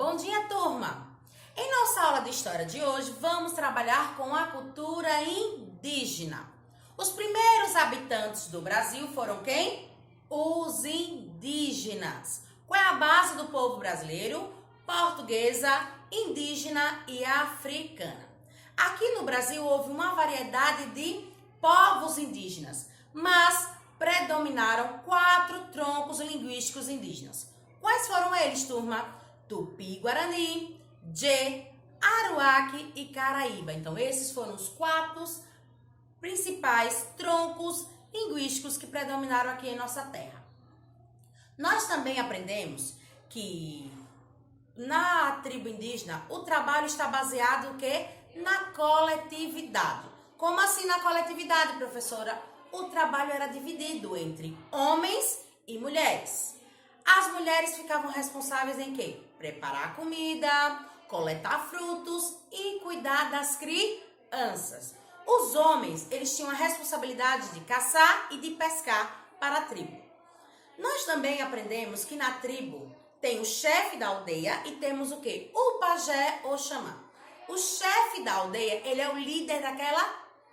Bom dia, turma! Em nossa aula de história de hoje, vamos trabalhar com a cultura indígena. Os primeiros habitantes do Brasil foram quem? Os indígenas. Qual é a base do povo brasileiro? Portuguesa, indígena e africana. Aqui no Brasil houve uma variedade de povos indígenas, mas predominaram 4 troncos linguísticos indígenas. Quais foram eles, turma? Tupi-Guarani, Djê, Aruaque e Caraíba. Então, esses foram os 4 principais troncos linguísticos que predominaram aqui em nossa terra. Nós também aprendemos que na tribo indígena o trabalho está baseado no quê? Na coletividade. Como assim na coletividade, professora? O trabalho era dividido entre homens e mulheres. As mulheres ficavam responsáveis em quê? Preparar comida, coletar frutos e cuidar das crianças. Os homens, eles tinham a responsabilidade de caçar e de pescar para a tribo. Nós também aprendemos que na tribo tem o chefe da aldeia e temos o quê? O pajé ou xamã. O chefe da aldeia, ele é o líder daquela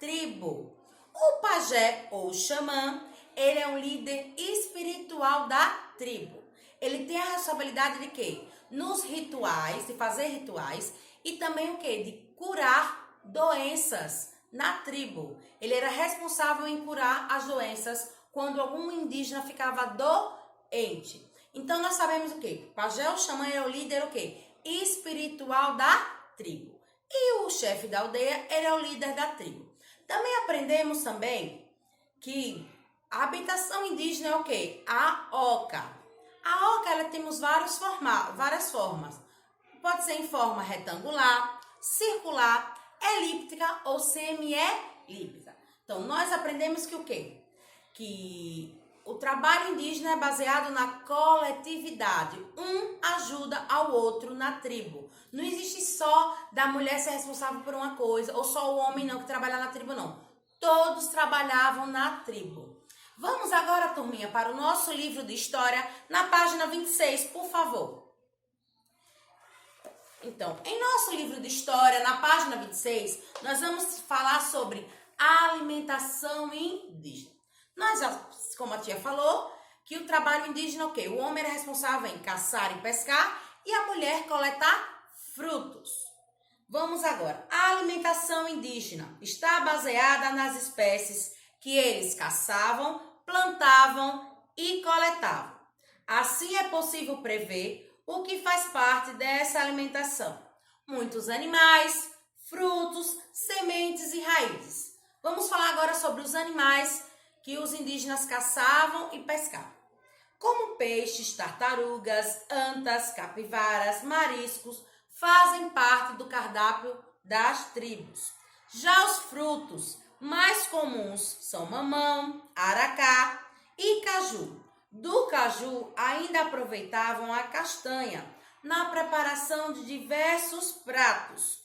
tribo. O pajé ou xamã, ele é um líder espiritual da tribo. Ele tem a responsabilidade de quê? Nos rituais, de fazer rituais e também o quê? De curar doenças na tribo. Ele era responsável em curar as doenças quando algum indígena ficava doente. Então, nós sabemos o quê? O pajé ou xamã é o líder o quê? Espiritual da tribo. E o chefe da aldeia, ele é o líder da tribo. Também aprendemos que a habitação indígena é o quê? A oca. A oca, ela temos várias formas. Pode ser em forma retangular, circular, elíptica ou semi-elíptica. Então, nós aprendemos que o quê? Que o trabalho indígena é baseado na coletividade. Um ajuda ao outro na tribo. Não existe só da mulher ser responsável por uma coisa, ou só o homem não que trabalha na tribo, não. Todos trabalhavam na tribo. Vamos agora, turminha, para o nosso livro de história, na página 26, por favor. Então, em nosso livro de história, na página 26, nós vamos falar sobre alimentação indígena. Nós, como a tia falou, que o trabalho indígena é o quê? O homem era responsável em caçar e pescar e a mulher coletar frutos. Vamos agora. A alimentação indígena está baseada nas espécies que eles caçavam, plantavam e coletavam. Assim é possível prever o que faz parte dessa alimentação. Muitos animais, frutos, sementes e raízes. Vamos falar agora sobre os animais que os indígenas caçavam e pescavam. Como peixes, tartarugas, antas, capivaras, mariscos, fazem parte do cardápio das tribos. Já os frutos mais comuns são mamão, aracá e caju. Do caju ainda aproveitavam a castanha na preparação de diversos pratos.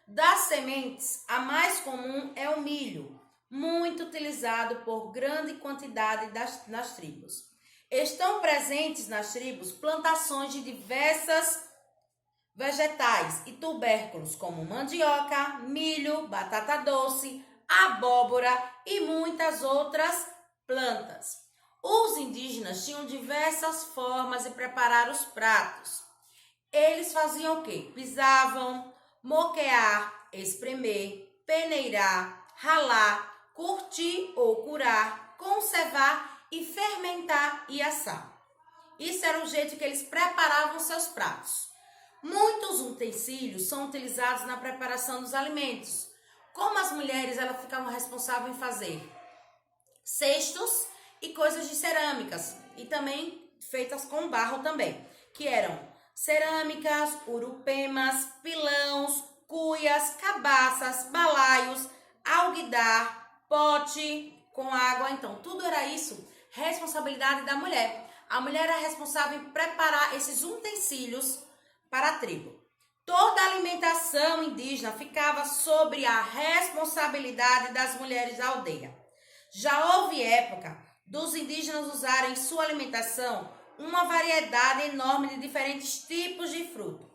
Das sementes, a mais comum é o milho, muito utilizado por grande quantidade nas tribos. Estão presentes nas tribos plantações de diversas vegetais e tubérculos como mandioca, milho, batata doce, abóbora e muitas outras plantas. Os indígenas tinham diversas formas de preparar os pratos. Eles faziam o quê? Pisavam, moquear, espremer, peneirar, ralar, curtir ou curar, conservar e fermentar e assar. Isso era o jeito que eles preparavam seus pratos. Muitos utensílios são utilizados na preparação dos alimentos. Como as mulheres, elas ficavam responsáveis em fazer cestos e coisas de cerâmicas e também feitas com barro também, que eram cerâmicas, urupemas, pilões, cuias, cabaças, balaios, alguidar, pote com água. Então, tudo era isso, responsabilidade da mulher. A mulher era responsável em preparar esses utensílios para a tribo. Toda a alimentação indígena ficava sob a responsabilidade das mulheres da aldeia. Já houve época dos indígenas usarem em sua alimentação uma variedade enorme de diferentes tipos de fruto.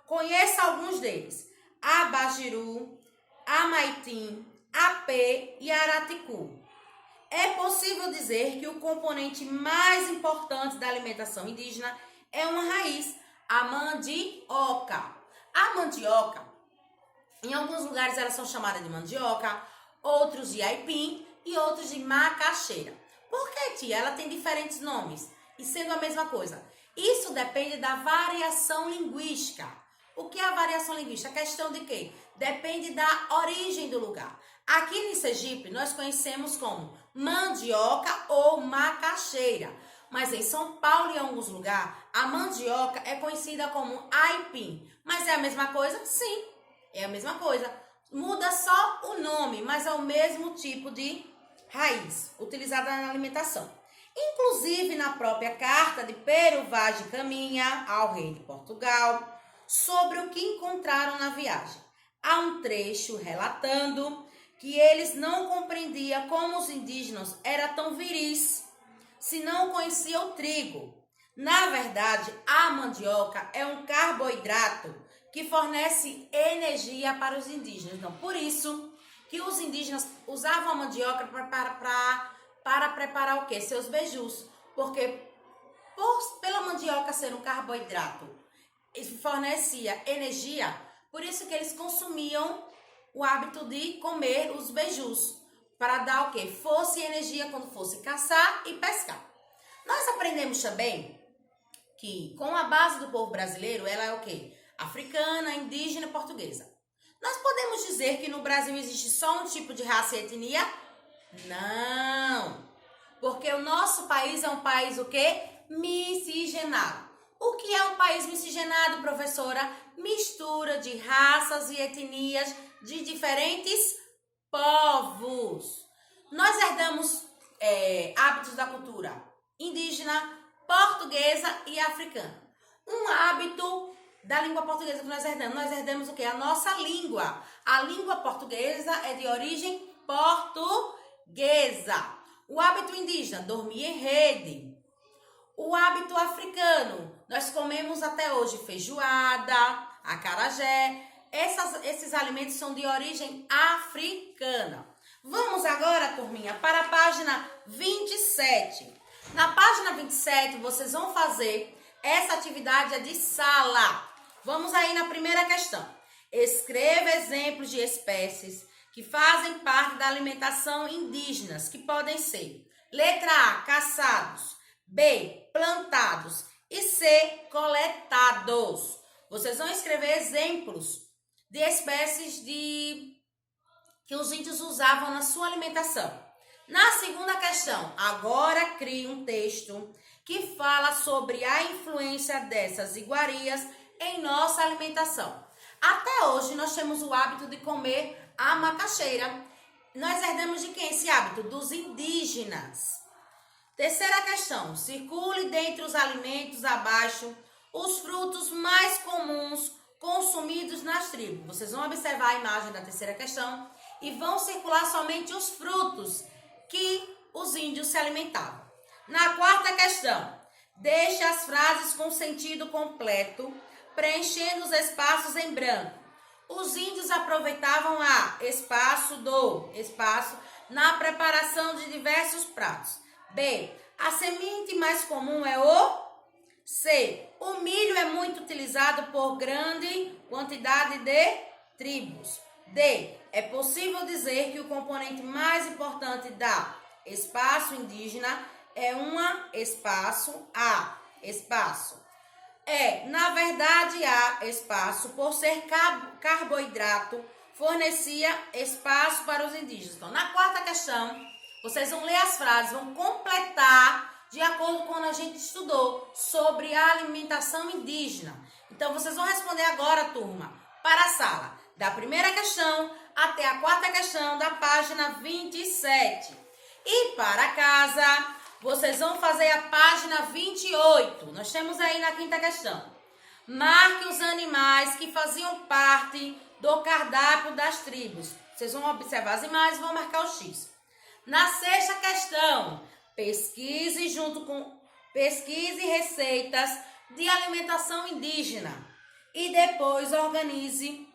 Conheça alguns deles: Abajiru, Amaitim, Apê e Araticu. É possível dizer que o componente mais importante da alimentação indígena é uma raiz, a mandioca. A mandioca, em alguns lugares elas são chamadas de mandioca, outros de aipim e outros de macaxeira. Por que, tia? Ela tem diferentes nomes e sendo a mesma coisa. Isso depende da variação linguística. O que é a variação linguística? A questão de quê? Depende da origem do lugar. Aqui em Sergipe, nós conhecemos como mandioca ou macaxeira. Mas em São Paulo e em alguns lugares, a mandioca é conhecida como aipim. Mas é a mesma coisa? Sim, é a mesma coisa. Muda só o nome, mas é o mesmo tipo de raiz utilizada na alimentação. Inclusive na própria carta de Pero Vaz de Caminha ao rei de Portugal, sobre o que encontraram na viagem. Há um trecho relatando que eles não compreendiam como os indígenas eram tão viris, se não conheciam o trigo. Na verdade, a mandioca é um carboidrato que fornece energia para os indígenas. Então, por isso que os indígenas usavam a mandioca para preparar o quê? Seus beijus. Porque pela mandioca ser um carboidrato, fornecia energia, por isso que eles consumiam o hábito de comer os beijus, para dar o quê? Fosse energia quando fosse caçar e pescar. Nós aprendemos também que com a base do povo brasileiro, ela é o quê? Africana, indígena e portuguesa. Nós podemos dizer que no Brasil existe só um tipo de raça e etnia? Não! Porque o nosso país é um país o quê? Miscigenado. O que é um país miscigenado, professora? Mistura de raças e etnias de diferentes povos. Nós herdamos hábitos da cultura indígena, portuguesa e africana. Um hábito da língua portuguesa que nós herdamos o quê? A nossa língua. A língua portuguesa é de origem portuguesa. O hábito indígena, dormir em rede. O hábito africano, nós comemos até hoje feijoada, acarajé. Esses alimentos são de origem africana. Vamos agora, turminha, para a página 27. Na página 27, vocês vão fazer essa atividade de sala. Vamos aí na primeira questão. Escreva exemplos de espécies que fazem parte da alimentação indígenas, que podem ser: letra A, caçados; B, plantados; e C, coletados. Vocês vão escrever exemplos de espécies que os índios usavam na sua alimentação. Na segunda questão, agora crie um texto que fala sobre a influência dessas iguarias em nossa alimentação. Até hoje nós temos o hábito de comer a macaxeira. Nós herdamos de quem esse hábito? Dos indígenas. Terceira questão, circule dentre os alimentos abaixo os frutos mais comuns consumidos nas tribos. Vocês vão observar a imagem da terceira questão e vão circular somente os frutos que os índios se alimentavam. Na quarta questão, deixe as frases com sentido completo, preenchendo os espaços em branco. Os índios aproveitavam espaço na preparação de diversos pratos. B, a semente mais comum é o... C, o milho é muito utilizado por grande quantidade de tribos. D, é possível dizer que o componente mais importante da espaço indígena é espaço. Na verdade, espaço, por ser carboidrato, fornecia espaço para os indígenas. Então, na quarta questão, vocês vão ler as frases, vão completar de acordo com o que a gente estudou sobre a alimentação indígena. Então, vocês vão responder agora, turma, para a sala, da primeira questão até a quarta questão da página 27. E para casa, vocês vão fazer a página 28. Nós temos aí na quinta questão. Marque os animais que faziam parte do cardápio das tribos. Vocês vão observar as imagens e vão marcar o X. Na sexta questão, pesquise receitas de alimentação indígena. e depois organize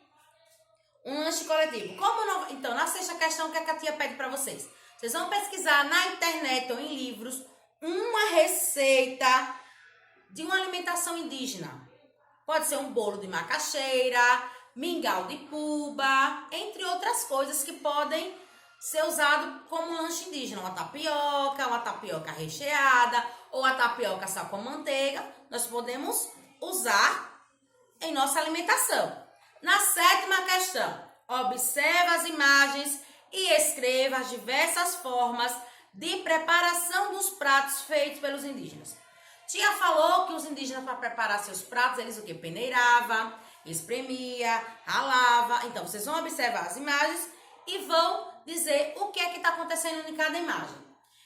um lanche coletivo. Como não... Então, na sexta questão, o que a tia pede para vocês? Vocês vão pesquisar na internet ou em livros uma receita de uma alimentação indígena. Pode ser um bolo de macaxeira, mingau de puba, entre outras coisas que podem ser usado como lanche indígena. Uma tapioca recheada ou a tapioca só com manteiga. Nós podemos usar em nossa alimentação. Na sétima questão, observe as imagens e escreva as diversas formas de preparação dos pratos feitos pelos indígenas. Tia falou que os indígenas, para preparar seus pratos, eles o quê? Peneirava, espremia, ralava. Então, vocês vão observar as imagens e vão dizer o que é que está acontecendo em cada imagem.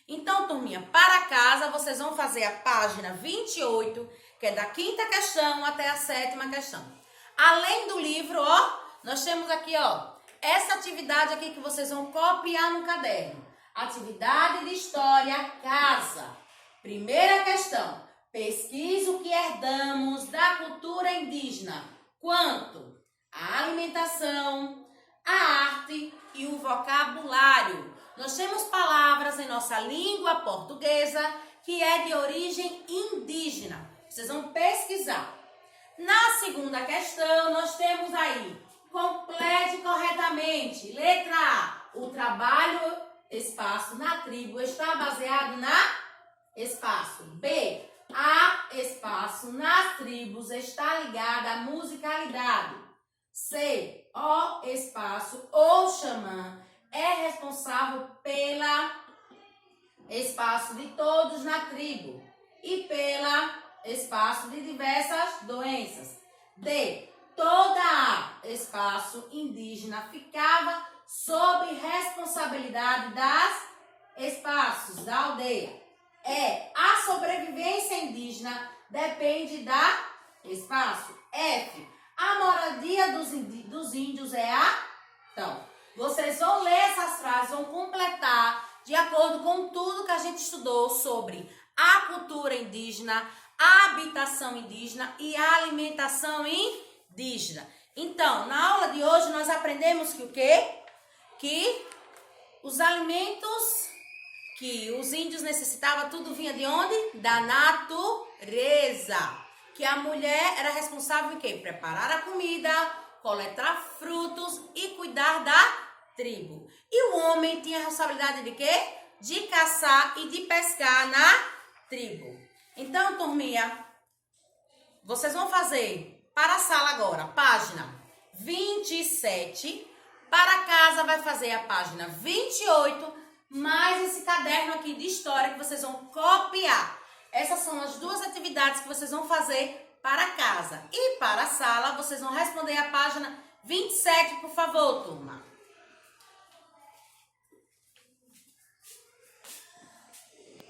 Então, turminha, para casa, vocês vão fazer a página 28, que é da quinta questão até a sétima questão. Além do livro, ó, nós temos aqui, ó, essa atividade aqui que vocês vão copiar no caderno. Atividade de história casa. Primeira questão. Pesquise o que herdamos da cultura indígena. Quanto? A alimentação, a arte e o vocabulário. Nós temos palavras em nossa língua portuguesa que é de origem indígena. Vocês vão pesquisar. Na segunda questão, nós temos aí, complete corretamente. Letra A, o trabalho, espaço, na tribo está baseado na espaço. B, a espaço nas tribos está ligada à musicalidade. C, o espaço, o xamã é responsável pela espaço de todos na tribo e pela espaço de diversas doenças. D, toda a espaço indígena ficava sob responsabilidade das espaços da aldeia. A sobrevivência indígena depende da espaço. F, a moradia dos índios é a... Então, vocês vão ler essas frases, vão completar de acordo com tudo que a gente estudou sobre a cultura indígena, a habitação indígena e a alimentação indígena. Então, na aula de hoje nós aprendemos que o quê? Que os alimentos que os índios necessitavam, tudo vinha de onde? Da natureza. Que a mulher era responsável em quê? Preparar a comida, coletar frutos e cuidar da tribo. E o homem tinha a responsabilidade de quê? De caçar e de pescar na tribo. Então, turminha, vocês vão fazer para a sala agora, página 27. Para casa vai fazer a página 28, mais esse caderno aqui de história que vocês vão copiar. Essas são as duas atividades que vocês vão fazer para casa. E para a sala, vocês vão responder a página 27, por favor, turma.